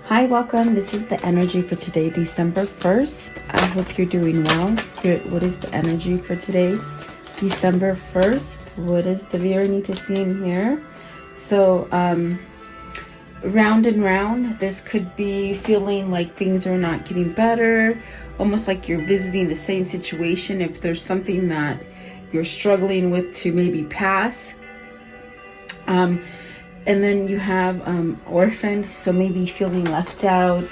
Hi, welcome. This is the energy for today, December 1st. I hope you're doing well. Spirit, what is the energy for today, December 1st? What does the viewer need to see in here? So, round and round, this could be feeling like things are not getting better, almost like you're visiting the same situation. If there's something that you're struggling with to maybe pass. And then you have orphaned, so maybe feeling left out,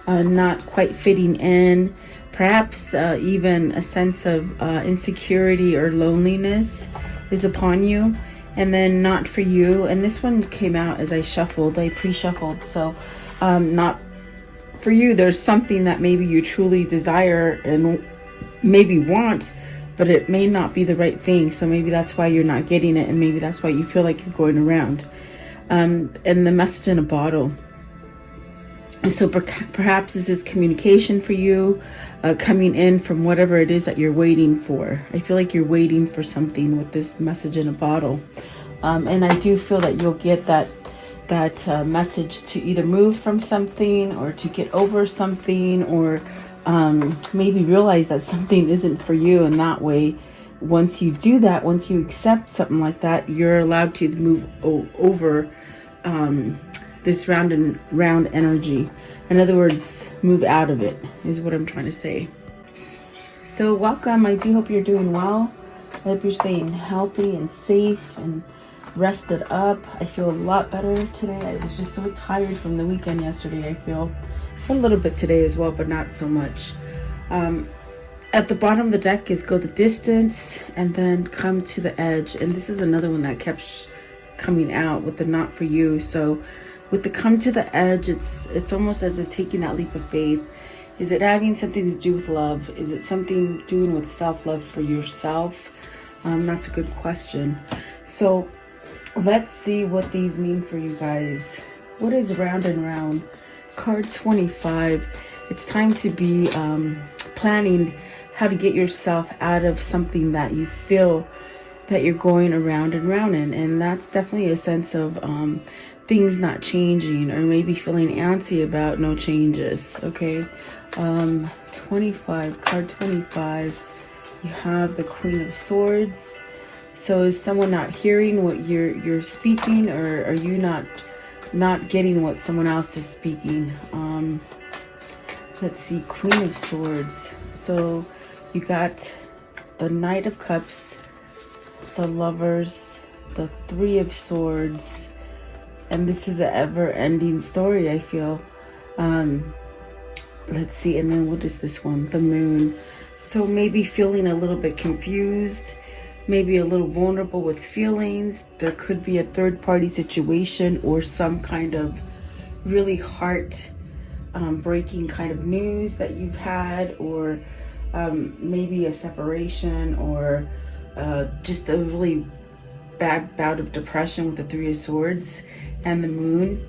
not quite fitting in, perhaps even a sense of insecurity or loneliness is upon you. And then not for you. And this one came out as I pre-shuffled. So not for you. There's something that maybe you truly desire and maybe want, but it may not be the right thing. So maybe that's why you're not getting it. And maybe that's why you feel like you're going around. And the message in a bottle. So perhaps this is communication for you, coming in from whatever it is that you're waiting for. I feel like you're waiting for something with this message in a bottle. And I do feel that you'll get that message to either move from something or to get over something, or maybe realize that something isn't for you. And that way, once you do that, once you accept something like that, you're allowed to move over this round and round energy. In other words, move out of it is what I'm trying to say. So welcome. I do hope you're doing well. I hope you're staying healthy and safe and rested up. I feel a lot better today. I was just so tired from the weekend yesterday. I feel a little bit today as well, but not so much. At the bottom of the deck is go the distance and then come to the edge. And this is another one that kept coming out with the not for you. So with the come to the edge, it's almost as if taking that leap of faith. Is it having something to do with love? Is it something doing with self-love for yourself? That's a good question. So let's see what these mean for you guys. What is round and round? Card 25. It's time to be planning how to get yourself out of something that you feel that you're going around and round in. And that's definitely a sense of things not changing, or maybe feeling antsy about no changes. Okay. 25, card 25. You have the Queen of Swords. So is someone not hearing what you're speaking, or are you not getting what someone else is speaking? Let's see, Queen of Swords. So you got the Knight of Cups, the Lovers, the Three of Swords, and this is an ever-ending story, I feel. Let's see, and then what is this one? The Moon. So maybe feeling a little bit confused, maybe a little vulnerable with feelings. There could be a third-party situation or some kind of really breaking kind of news that you've had, or maybe a separation, or just a really bad bout of depression with the Three of Swords and the Moon.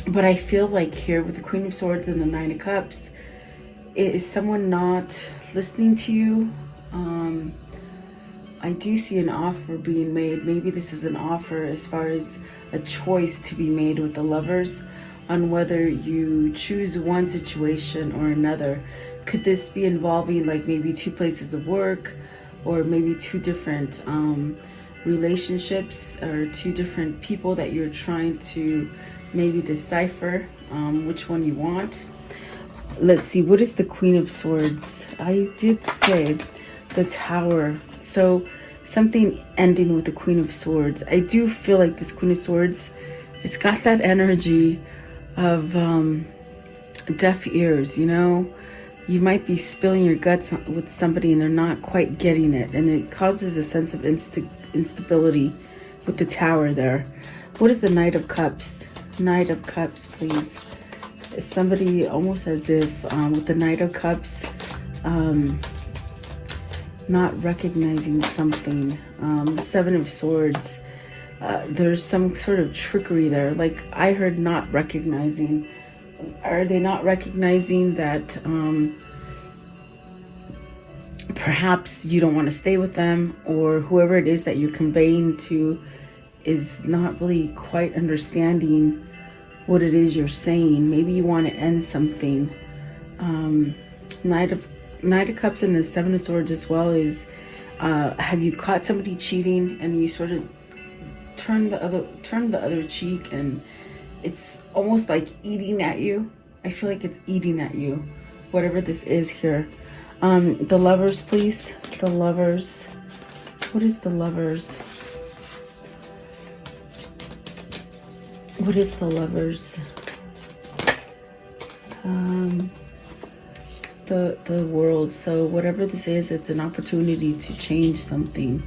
But I feel like here with the Queen of Swords and the Nine of Cups, is someone not listening to you? I do see an offer being made. Maybe this is an offer as far as a choice to be made with the Lovers on whether you choose one situation or another. Could this be involving like maybe two places of work, or maybe two different relationships, or two different people that you're trying to maybe decipher which one you want? Let's see, what is the Queen of Swords? I did say the Tower. So something ending with the Queen of Swords. I do feel like this Queen of Swords, it's got that energy of deaf ears, you know? You might be spilling your guts with somebody and they're not quite getting it. And it causes a sense of instability with the Tower there. What is the Knight of Cups? Knight of Cups, please. Somebody almost as if with the Knight of Cups, not recognizing something. Seven of Swords. There's some sort of trickery there. Like I heard not recognizing. Are they not recognizing that perhaps you don't want to stay with them, or whoever it is that you're conveying to is not really quite understanding what it is you're saying. Maybe you want to end something. Knight of Cups and the Seven of Swords as well is, have you caught somebody cheating and you sort of turn the other cheek, and it's almost like eating at you? I feel like it's eating at you, whatever this is here. The Lovers, please. The Lovers. What is the Lovers? What is the Lovers? The World. So whatever this is, it's an opportunity to change something.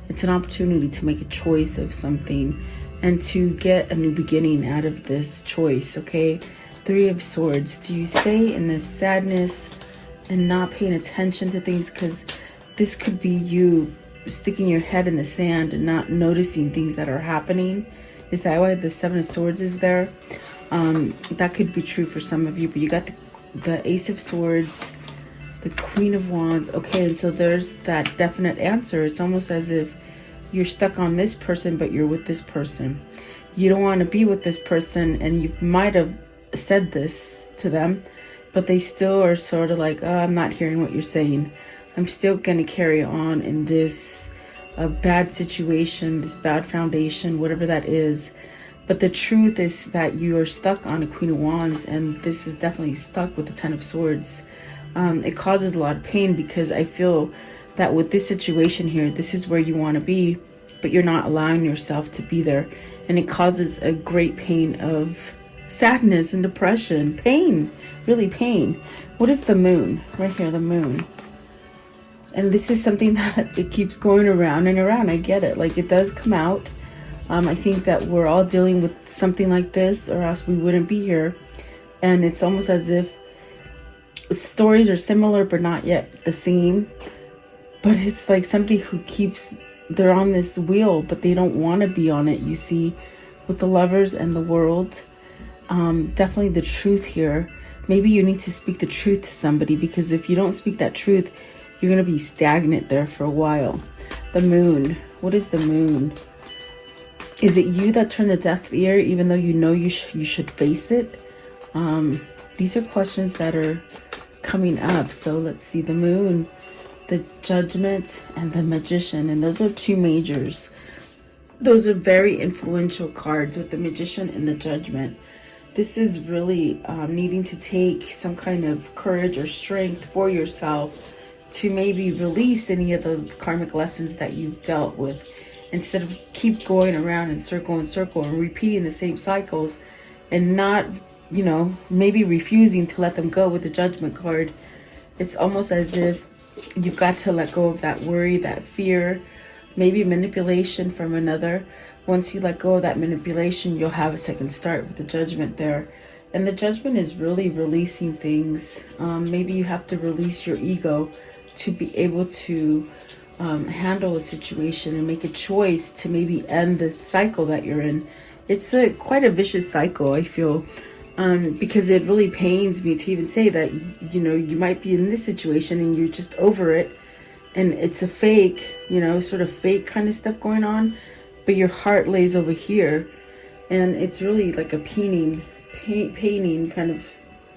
It's an opportunity to make a choice of something and to get a new beginning out of this choice, okay? Three of Swords. Do you stay in this sadness and not paying attention to things? Because this could be you sticking your head in the sand and not noticing things that are happening. Is that why the Seven of Swords is there? That could be true for some of you, but you got the Ace of Swords, the Queen of Wands. Okay, and so there's that definite answer. It's almost as if you're stuck on this person, but you're with this person. You don't want to be with this person, and you might have said this to them, but they still are sort of like, oh, I'm not hearing what you're saying. I'm still going to carry on in this bad situation, this bad foundation, whatever that is. But the truth is that you are stuck on a Queen of Wands, and this is definitely stuck with the Ten of Swords. It causes a lot of pain because I feel that with this situation here, this is where you want to be, but you're not allowing yourself to be there. And it causes a great pain of sadness and depression. Pain, really pain. What is the Moon? Right here, the Moon. And this is something that it keeps going around and around. I get it. Like, it does come out. I think that we're all dealing with something like this, or else we wouldn't be here. And it's almost as if stories are similar, but not yet the same. But it's like somebody who they're on this wheel, but they don't want to be on it, you see, with the Lovers and the World. Definitely the truth here. Maybe you need to speak the truth to somebody, because if you don't speak that truth, you're going to be stagnant there for a while. The Moon. What is the Moon? Is it you that turned the deaf ear, even though you know you should face it? These are questions that are coming up. So let's see. The Moon, the Judgment, and the Magician. And those are two majors. Those are very influential cards with the Magician and the Judgment. This is really needing to take some kind of courage or strength for yourself to maybe release any of the karmic lessons that you've dealt with, instead of keep going around in circle and repeating the same cycles, and not, maybe refusing to let them go with the Judgment card. It's almost as if you've got to let go of that worry, that fear, maybe manipulation from another. Once you let go of that manipulation, you'll have a second start with the Judgment there. And the Judgment is really releasing things. Maybe you have to release your ego to be able to handle a situation and make a choice to maybe end this cycle that you're in. It's quite a vicious cycle, I feel, because it really pains me to even say that, you might be in this situation and you're just over it, and it's a fake, sort of fake kind of stuff going on, but your heart lays over here, and it's really like a paining kind of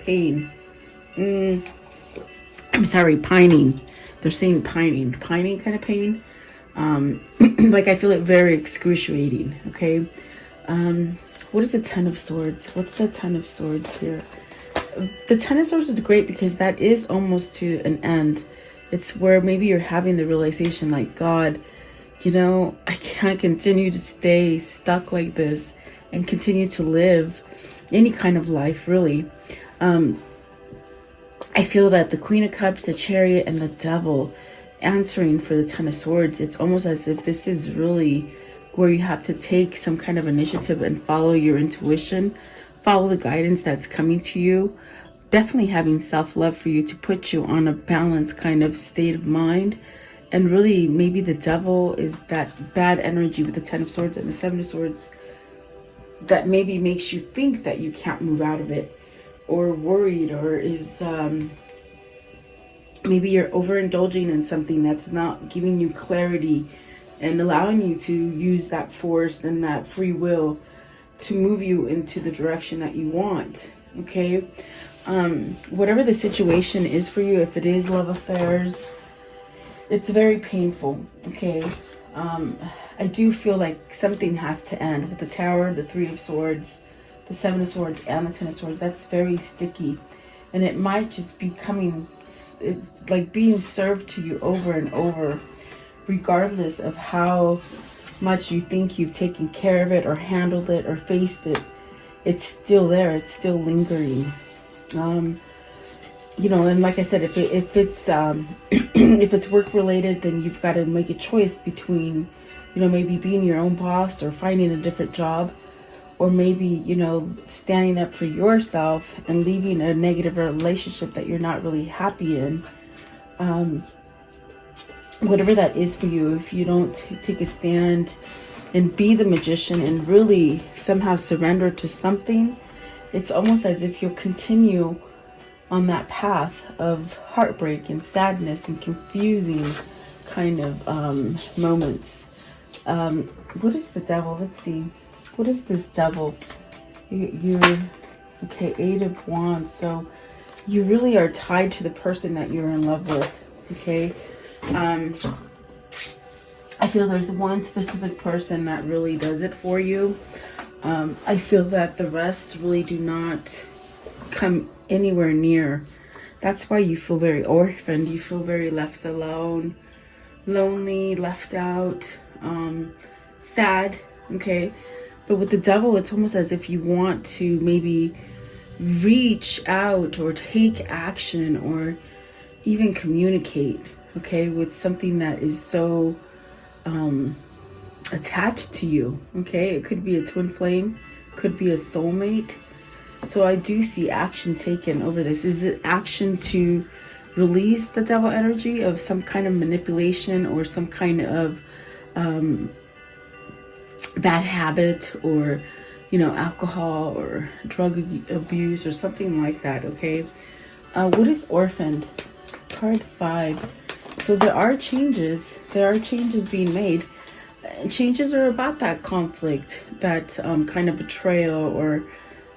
pain. I'm sorry, pining. They're saying pining kind of pain. Like, I feel it very excruciating. Okay. What is the Ten of Swords? What's the Ten of Swords here? The Ten of Swords is great because that is almost to an end. It's where maybe you're having the realization, like, God, I can't continue to stay stuck like this and continue to live any kind of life, really. I feel that the Queen of Cups, the Chariot, and the Devil answering for the Ten of Swords, it's almost as if this is really where you have to take some kind of initiative and follow your intuition, follow the guidance that's coming to you. Definitely having self-love for you to put you on a balanced kind of state of mind. And really, maybe the Devil is that bad energy with the Ten of Swords and the Seven of Swords that maybe makes you think that you can't move out of it, or worried, or is maybe you're overindulging in something that's not giving you clarity and allowing you to use that force and that free will to move you into the direction that you want. Okay, whatever the situation is for you, if it is love affairs, it's very painful. Okay, I do feel like something has to end with the Tower, the Three of Swords, the Seven of Swords, and the Ten of Swords. That's very sticky, and it might just be coming, it's like being served to you over and over, regardless of how much you think you've taken care of it or handled it or faced it. It's still there. It's still lingering. You know, and like I said, if it's if it's work related, then you've got to make a choice between, you know, maybe being your own boss or finding a different job, or maybe, you know, standing up for yourself and leaving a negative relationship that you're not really happy in. Whatever that is for you, if you don't take a stand and be the magician and really somehow surrender to something, it's almost as if you'll continue on that path of heartbreak and sadness and confusing kind of moments. What is the devil? Let's see. What is this devil? You're okay, Eight of Wands. So you really are tied to the person that you're in love with. Okay. I feel there's one specific person that really does it for you. I feel that the rest really do not come anywhere near. That's why you feel very orphaned. You feel very left alone, lonely, left out, sad. Okay. But with the devil, it's almost as if you want to maybe reach out or take action or even communicate, okay, with something that is so attached to you. Okay, it could be a twin flame, could be a soulmate. So I do see action taken over this. Is it action to release the devil energy of some kind of manipulation or some kind of bad habit, or, you know, alcohol or drug abuse or something like that? Okay. What is orphaned? Card 5. So there are changes. There are changes being made. Changes are about that conflict, that kind of betrayal, or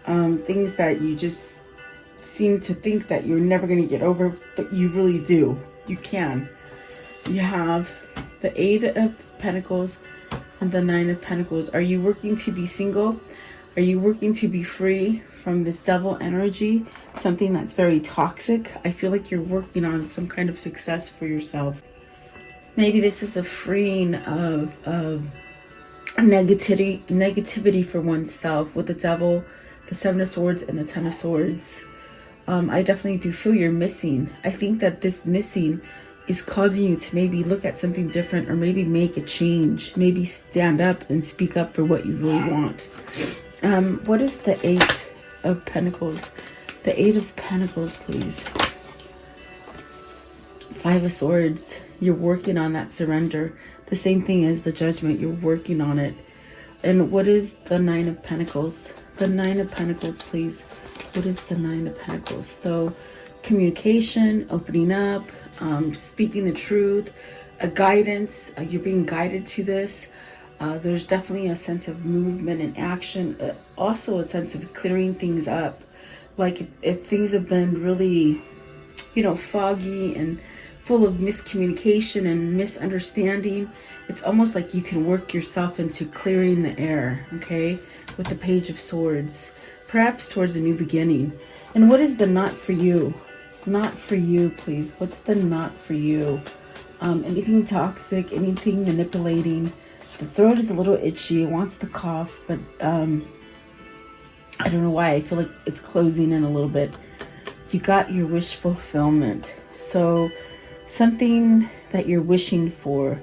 things that you just seem to think that you're never going to get over, but you really do. You can. You have the Eight of Pentacles and the Nine of Pentacles. Are you working to be single? Are you working to be free from this devil energy? Something that's very toxic. I feel like you're working on some kind of success for yourself. Maybe this is a freeing of negativity for oneself with the devil, the Seven of Swords, and the Ten of Swords. I definitely do feel you're missing. I think that this missing is causing you to maybe look at something different, or maybe make a change. Maybe stand up and speak up for what you really want. What is the Eight of Pentacles? The Eight of Pentacles, please. Five of Swords. You're working on that surrender. The same thing as the Judgment. You're working on it. And what is the Nine of Pentacles? The Nine of Pentacles, please. What is the Nine of Pentacles? So communication, opening up, speaking the truth, a guidance. You're being guided to this. There's definitely a sense of movement and action. Also a sense of clearing things up. Like if things have been really, you know, foggy and full of miscommunication and misunderstanding, it's almost like you can work yourself into clearing the air, okay? With the Page of Swords, perhaps towards a new beginning. And what is the not for you? Not for you, please. What's the not for you? Anything toxic, anything manipulating. The throat is a little itchy. It wants to cough, but I don't know why. I feel like it's closing in a little bit. You got your wish fulfillment. So something that you're wishing for.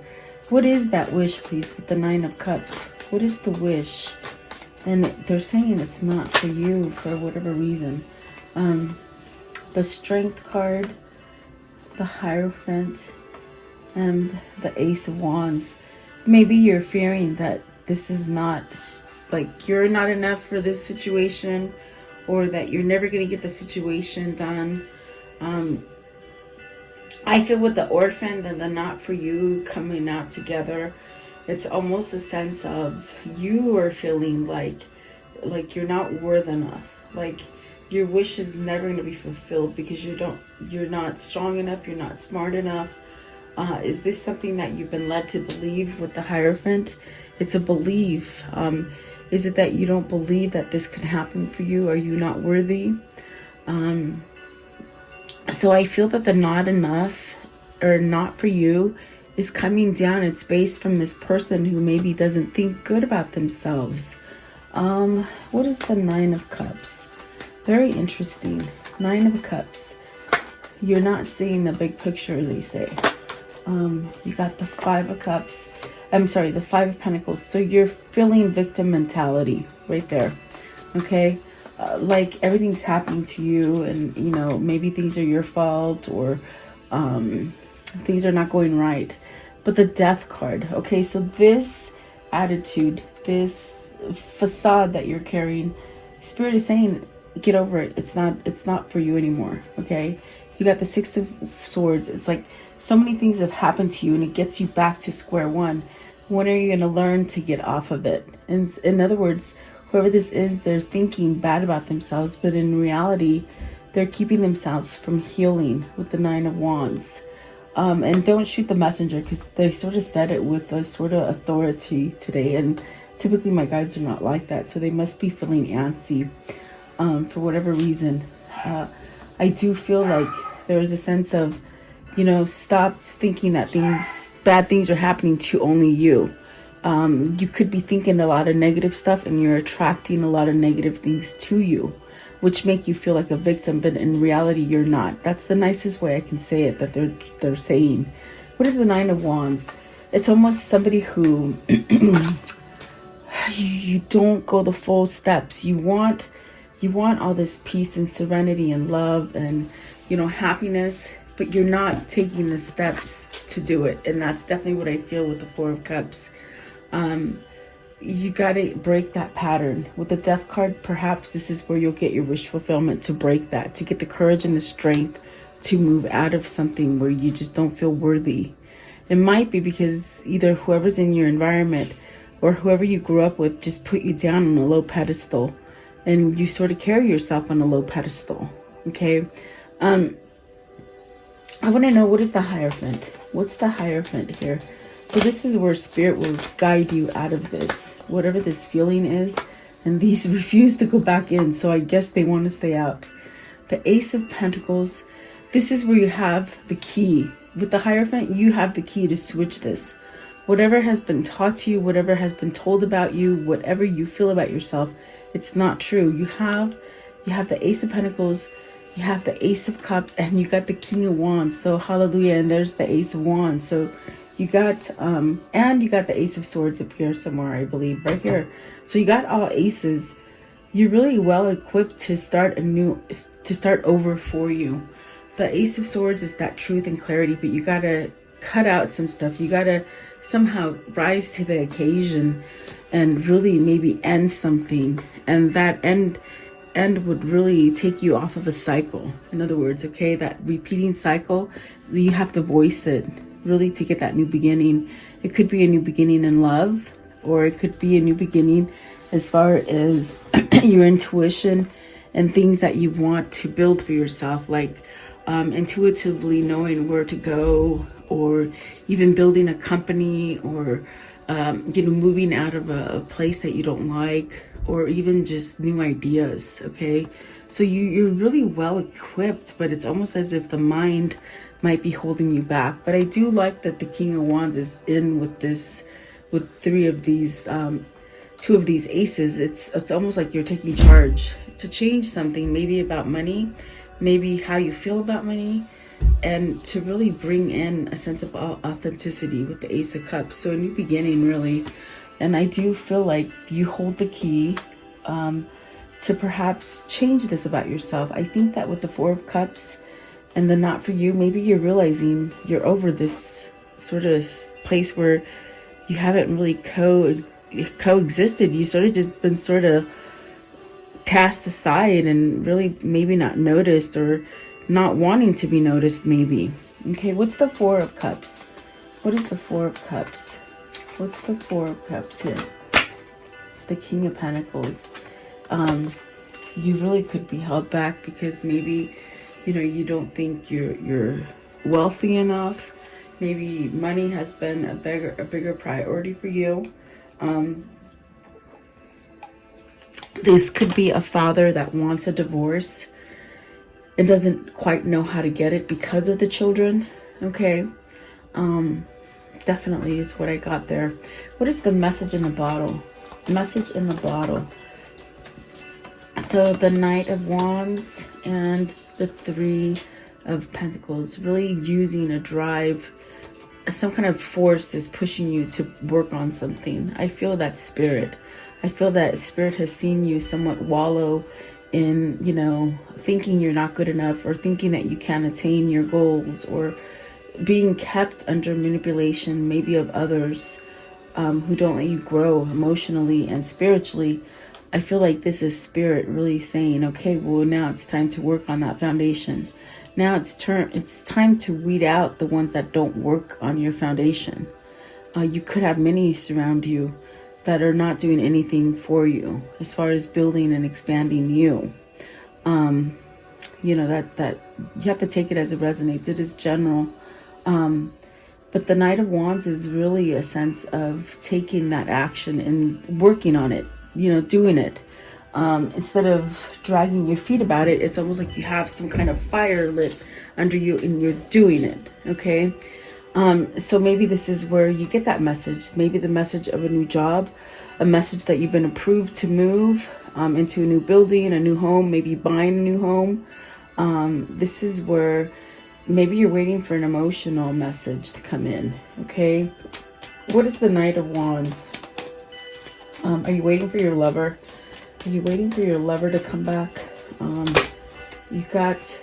What is that wish, please, with the Nine of Cups? What is the wish? And they're saying it's not for you for whatever reason. The Strength card, the Hierophant, and the Ace of Wands. Maybe you're fearing that this is not, like, you're not enough for this situation, or that you're never going to get the situation done. I feel with the Orphan and the not for you coming out together, it's almost a sense of you are feeling like like you're not worth enough. Like your wish is never going to be fulfilled because you're not strong enough, you're not smart enough. Is this something that you've been led to believe with the Hierophant? It's a belief. Is it that you don't believe that this could happen for you? Are you not worthy? So I feel that the not enough or not for you is coming down. It's based from this person who maybe doesn't think good about themselves. What is the Nine of Cups? Very interesting. Nine of Cups. You're not seeing the big picture, they say. You got the Five of Cups. I'm sorry, the Five of Pentacles. So you're feeling victim mentality right there. Okay? Like everything's happening to you, and you know, maybe things are your fault, or things are not going right. But the Death card. Okay, so this attitude, this facade that you're carrying, Spirit is saying, get over it. It's not for you anymore. Okay? You got the Six of Swords. It's like so many things have happened to you, and it gets you back to square one. When are you going to learn to get off of it? And in other words, whoever this is, they're thinking bad about themselves, but in reality, they're keeping themselves from healing with the Nine of Wands. And don't shoot the messenger, because they sort of said it with a sort of authority today. And typically my guides are not like that, so they must be feeling antsy for whatever reason. I do feel like there's a sense of, you know, stop thinking that bad things are happening to only you. You could be thinking a lot of negative stuff, and you're attracting a lot of negative things to you, which make you feel like a victim, but in reality you're not. That's the nicest way I can say it, that they're saying. What is the Nine of Wands? It's almost somebody who you don't go the full steps. You want all this peace and serenity and love and, you know, happiness, but you're not taking the steps to do it. And that's definitely what I feel with the Four of Cups. You got to break that pattern. With the Death card, perhaps this is where you'll get your wish fulfillment, to break that, to get the courage and the strength to move out of something where you just don't feel worthy. It might be because either whoever's in your environment or whoever you grew up with just put you down on a low pedestal, and you sort of carry yourself on a low pedestal. Okay. I want to know, what is the Hierophant? What's the Hierophant here? So this is where Spirit will guide you out of this, whatever this feeling is. And these refuse to go back in, so I guess they want to stay out. The Ace of Pentacles. This is where you have the key. With the Hierophant, you have the key to switch this. Whatever has been taught to you, whatever has been told about you, whatever you feel about yourself, it's not true. You have the Ace of Pentacles, you have the Ace of Cups, and you got the King of Wands. So hallelujah, and there's the Ace of Wands. So you got and you got the Ace of Swords up here somewhere, I believe, right here. So you got all aces. You're really well equipped to start over for you. The Ace of Swords is that truth and clarity, but you gotta cut out some stuff. You gotta somehow rise to the occasion and really maybe end something, and that end would really take you off of a cycle. In other words, okay, that repeating cycle, you have to voice it really to get that new beginning. It could be a new beginning in love, or it could be a new beginning as far as your intuition and things that you want to build for yourself, like intuitively knowing where to go, or even building a company, or moving out of a place that you don't like, or even just new ideas. Okay, so you're really well equipped, but it's almost as if the mind might be holding you back. But I do like that the King of Wands is in with this, with three of these, two of these aces. It's almost like you're taking charge to change something, maybe about money, maybe how you feel about money, and to really bring in a sense of authenticity with the Ace of Cups. So a new beginning, really. And I do feel like you hold the key to perhaps change this about yourself. I think that with the Four of Cups and the not for you, maybe you're realizing you're over this sort of place where you haven't really coexisted. You sort of just been sort of cast aside and really maybe not noticed, or not wanting to be noticed maybe. Okay, what's the Four of Cups? What is the Four of Cups? What's the Four of Cups here? The King of Pentacles. you really could be held back because maybe, you don't think you're wealthy enough. Maybe money has been a bigger priority for you. This could be a father that wants a divorce and doesn't quite know how to get it because of the children. Okay. Definitely is what I got there. What is the message in the bottle? Message in the bottle. So the Knight of Wands and the Three of Pentacles, really using a drive, some kind of force is pushing you to work on something. I feel that spirit. I feel that spirit has seen you somewhat wallow in, thinking you're not good enough, or thinking that you can't attain your goals, or being kept under manipulation, maybe of others who don't let you grow emotionally and spiritually. I feel like this is spirit really saying, okay, well, now it's time to work on that foundation. Now it's time to weed out the ones that don't work on your foundation. You could have many surround you that are not doing anything for you as far as building and expanding you. That you have to take it as it resonates. It is general. But the Knight of Wands is really a sense of taking that action and working on it, doing it. Instead of dragging your feet about it, it's almost like you have some kind of fire lit under you and you're doing it. Okay. So maybe this is where you get that message, maybe the message of a new job, a message that you've been approved to move into a new building, a new home, maybe buying a new home. This is where maybe you're waiting for an emotional message to come in. Okay. What is the Knight of Wands? Are you waiting for your lover? Are you waiting for your lover to come back? You got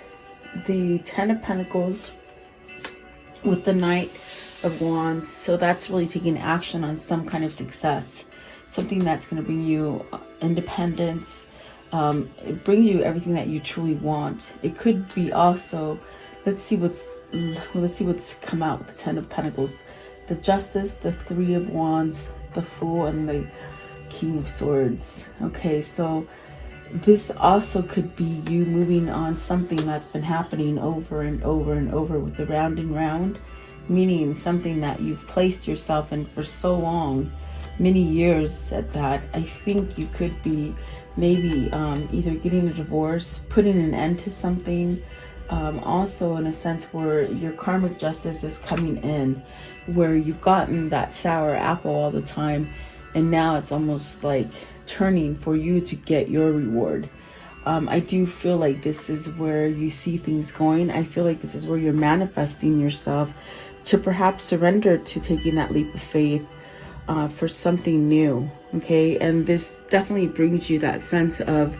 the Ten of Pentacles with the Knight of Wands. So that's really taking action on some kind of success, something that's going to bring you independence. It brings you everything that you truly want. It could be also, let's see what's come out with the Ten of Pentacles, the Justice, the Three of Wands, the Fool, and the King of Swords. Okay, so this also could be you moving on something that's been happening over and over and over with the round and round, meaning something that you've placed yourself in for so long, many years at that. I think you could be maybe either getting a divorce, putting an end to something, also in a sense where your karmic justice is coming in, where you've gotten that sour apple all the time, and now it's almost like turning for you to get your reward. I do feel like this is where you see things going. I feel like this is where you're manifesting yourself to perhaps surrender to taking that leap of faith for something new. Okay, and this definitely brings you that sense of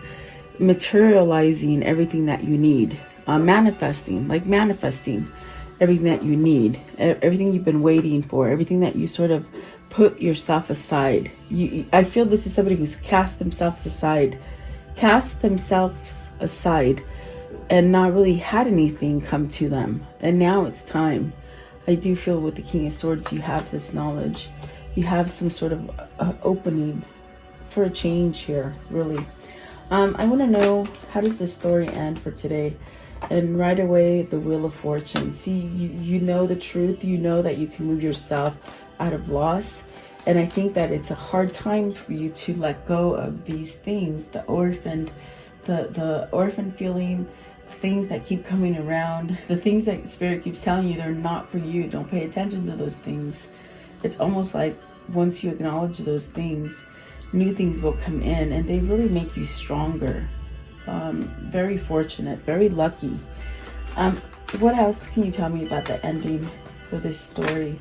materializing everything that you need, manifesting everything that you need, everything you've been waiting for, everything that you sort of put yourself aside. I feel this is somebody who's cast themselves aside and not really had anything come to them, and now it's time. I do feel with the King of Swords you have this knowledge, you have some sort of opening for a change here, really. I want to know, how does this story end for today? And right away, the Wheel of Fortune. See, you know the truth. You know that you can move yourself out of loss. And I think that it's a hard time for you to let go of these things, the orphan feeling, things that keep coming around, the things that Spirit keeps telling you they're not for you. Don't pay attention to those things. It's almost like once you acknowledge those things, new things will come in and they really make you stronger. Very fortunate, very lucky. What else can you tell me about the ending for this story?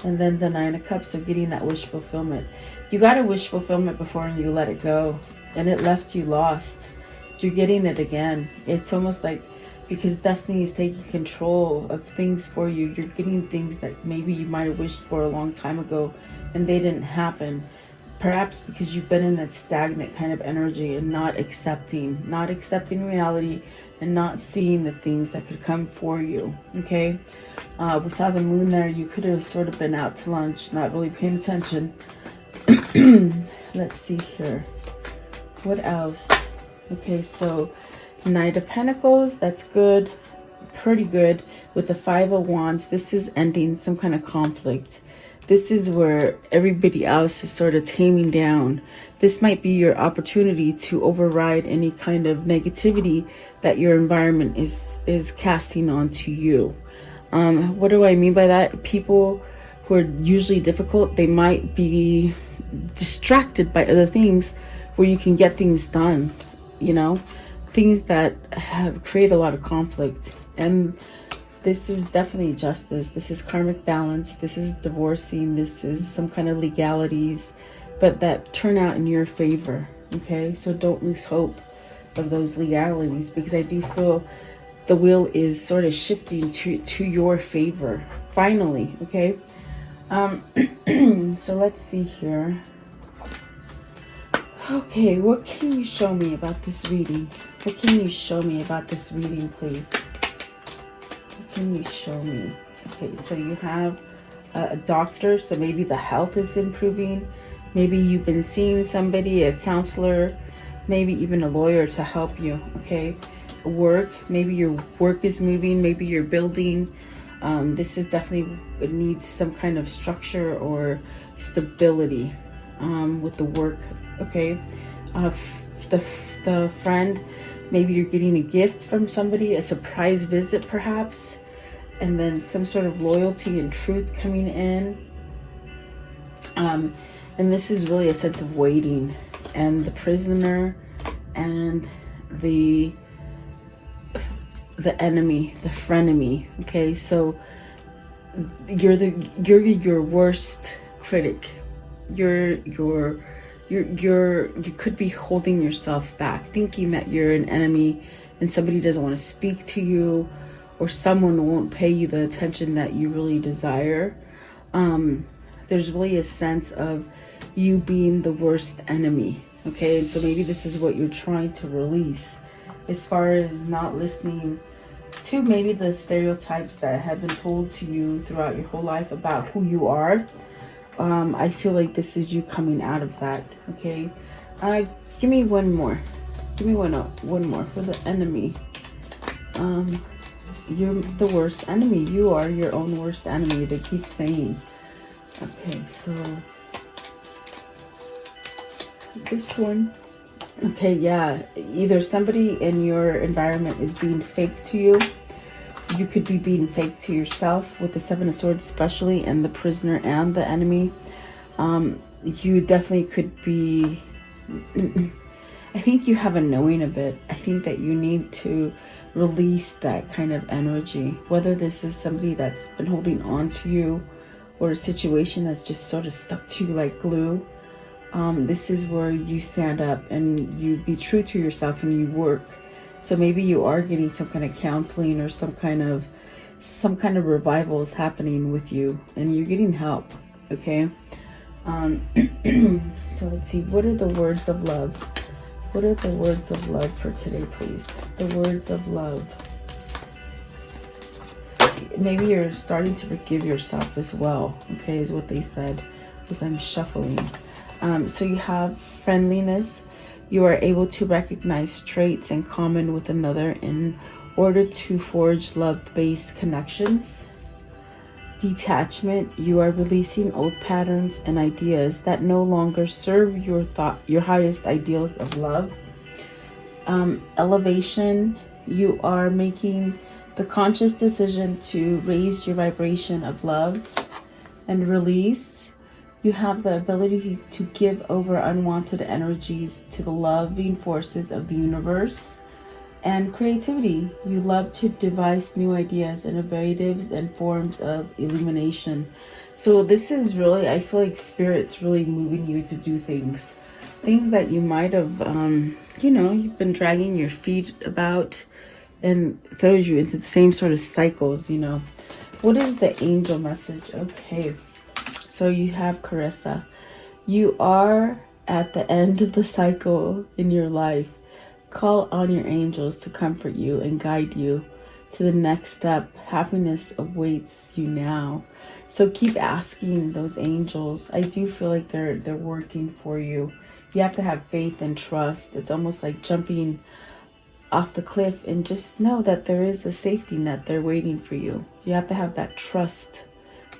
And then the Nine of Cups, so getting that wish fulfillment. You got a wish fulfillment before and you let it go, and it left you lost. You're getting it again. It's almost like, because destiny is taking control of things for you, you're getting things that maybe you might have wished for a long time ago and they didn't happen. Perhaps because you've been in that stagnant kind of energy and not accepting reality and not seeing the things that could come for you. Okay, we saw the moon there. You could have sort of been out to lunch, not really paying attention. Let's see here. What else? Okay, so Knight of Pentacles, that's good. Pretty good. With the Five of Wands, this is ending some kind of conflict. This is where everybody else is sort of taming down. This might be your opportunity to override any kind of negativity that your environment is casting onto you. What do I mean by that? People who are usually difficult, they might be distracted by other things where you can get things done, you know, things that have created a lot of conflict. And this is definitely justice. This is karmic balance. This is divorcing. This is some kind of legalities, but that turn out in your favor. Okay, so don't lose hope of those legalities, because I do feel the wheel is sort of shifting to your favor finally. Okay, so let's see here. Okay, what can you show me about this reading? What can you show me about this reading, please? Can you show me? Okay, so you have a doctor, so maybe the health is improving. Maybe you've been seeing somebody, a counselor, maybe even a lawyer to help you. Okay, work, maybe your work is moving, maybe you're building. This is definitely, it needs some kind of structure or stability with the work. Okay, the friend, maybe you're getting a gift from somebody, a surprise visit perhaps, and then some sort of loyalty and truth coming in. And this is really a sense of waiting. And the prisoner and the enemy, the frenemy. Okay, so you're your worst critic. You could be holding yourself back, thinking that you're an enemy and somebody doesn't want to speak to you, or someone won't pay you the attention that you really desire. There's really a sense of you being the worst enemy. Okay, so maybe this is what you're trying to release, as far as not listening to maybe the stereotypes that have been told to you throughout your whole life about who you are. I feel like this is you coming out of that. Okay, give me one more. Give me one more for the enemy. You're the worst enemy. You are your own worst enemy, they keep saying. Okay, so this one. Okay, yeah, either somebody in your environment is being fake to you. You could be being fake to yourself with the Seven of Swords especially, and the prisoner and the enemy. You definitely could be, I think you have a knowing of it. I think that you need to release that kind of energy, whether this is somebody that's been holding on to you or a situation that's just sort of stuck to you like glue. This is where you stand up and you be true to yourself and you work. So maybe you are getting some kind of counseling or some kind of revival is happening with you, and you're getting help. Okay. So let's see, what are the words of love? What are the words of love for today, please? The words of love. Maybe you're starting to forgive yourself as well. Okay, is what they said as I'm shuffling. So you have friendliness. You are able to recognize traits in common with another in order to forge love-based connections. Detachment. You are releasing old patterns and ideas that no longer serve your highest ideals of love. Elevation. You are making the conscious decision to raise your vibration of love. And release. You have the ability to give over unwanted energies to the loving forces of the universe. And creativity. You love to devise new ideas, innovatives, and forms of illumination. So this is really, I feel like Spirit's really moving you to do things. Things that you might have, you've been dragging your feet about, and throws you into the same sort of cycles, What is the angel message? Okay. So you have Carissa. You are at the end of the cycle in your life. Call on your angels to comfort you and guide you to the next step. Happiness awaits you now. So keep asking those angels. I do feel like they're working for you. you have to have faith and trust. It's almost like jumping off the cliff and just know that there is a safety net there waiting for you. You have to have that trust,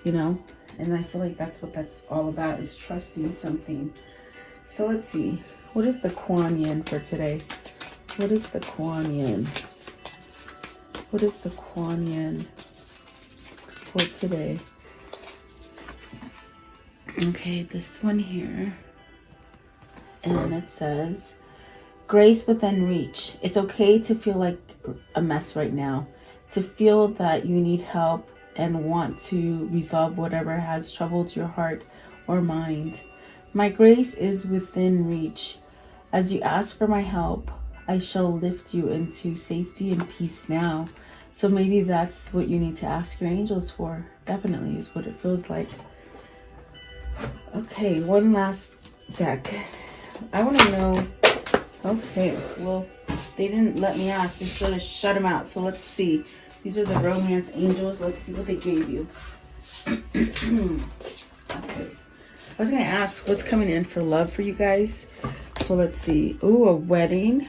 you know? And I feel like that's what that's all about, is trusting something. So let's see. What is the Kuan Yin for today? What is the Kuan Yin? What is the Kuan Yin for today? Okay, this one here. And it says, grace within reach. It's okay to feel like a mess right now, to feel that you need help and want to resolve whatever has troubled your heart or mind. My grace is within reach. As you ask for my help, I shall lift you into safety and peace now. So maybe that's what you need to ask your angels for. Definitely is what it feels like. Okay, one last deck. I want to know. Okay, well, they didn't let me ask. They sort of shut them out. So let's see. These are the romance angels. Let's see what they gave you. Okay. I was going to ask what's coming in for love for you guys. So let's see. Ooh, a wedding.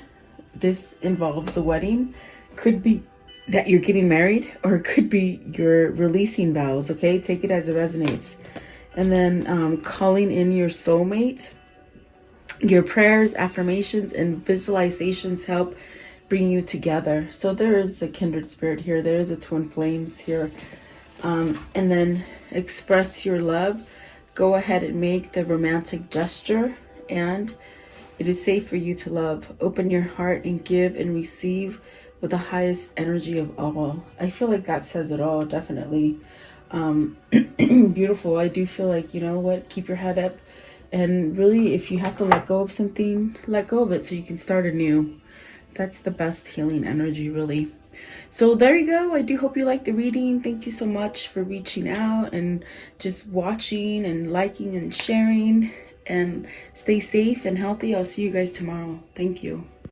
This involves a wedding. Could be that you're getting married, or it could be you're releasing vows. Okay, take it as it resonates. And then calling in your soulmate. Your prayers, affirmations, and visualizations help bring you together. So there is a kindred spirit here. There is a twin flames here. And then express your love. Go ahead and make the romantic gesture. And it is safe for you to love. Open your heart and give and receive with the highest energy of all. I feel like that says it all, definitely. Beautiful. I do feel like, you know what, keep your head up. And really, if you have to let go of something, let go of it so you can start anew. That's the best healing energy, really. So there you go. I do hope you liked the reading. Thank you so much for reaching out and just watching and liking and sharing. And stay safe and healthy. I'll see you guys tomorrow. Thank you.